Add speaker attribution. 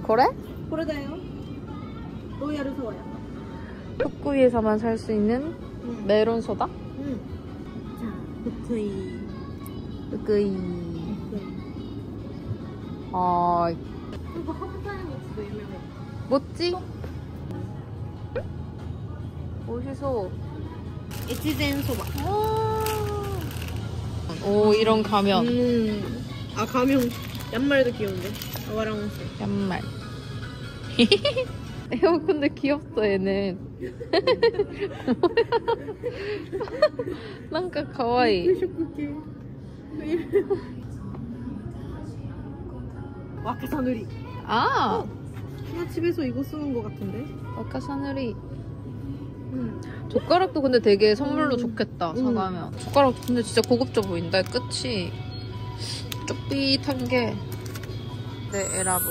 Speaker 1: これ?
Speaker 2: これだよ。ロイヤルソーヤ。
Speaker 1: 福井에서만 살 수 있는 메론 소다?
Speaker 2: 응. 자,福井.
Speaker 1: 福井. 아,
Speaker 2: 이거 하부타이 모찌도 유명해.
Speaker 1: 뭐지? 멋있어.
Speaker 2: 에치젠 소바.
Speaker 1: 오, 이런 가면.
Speaker 2: 아, 가면. 양말도 귀여운데. 아와랑
Speaker 1: 양말. 근데 귀엽다, 얘는. 뭔가 가와이.
Speaker 2: 와카사누리.
Speaker 1: 아!
Speaker 2: 나 집에서 이거 쓰는 거 같은데?
Speaker 1: 와카사누리. 젓가락도 근데 되게 선물로 좋겠다, 사가면. 젓가락 근데 진짜 고급져 보인다, 끝이. 쫄깃한 게. 네, 에라브.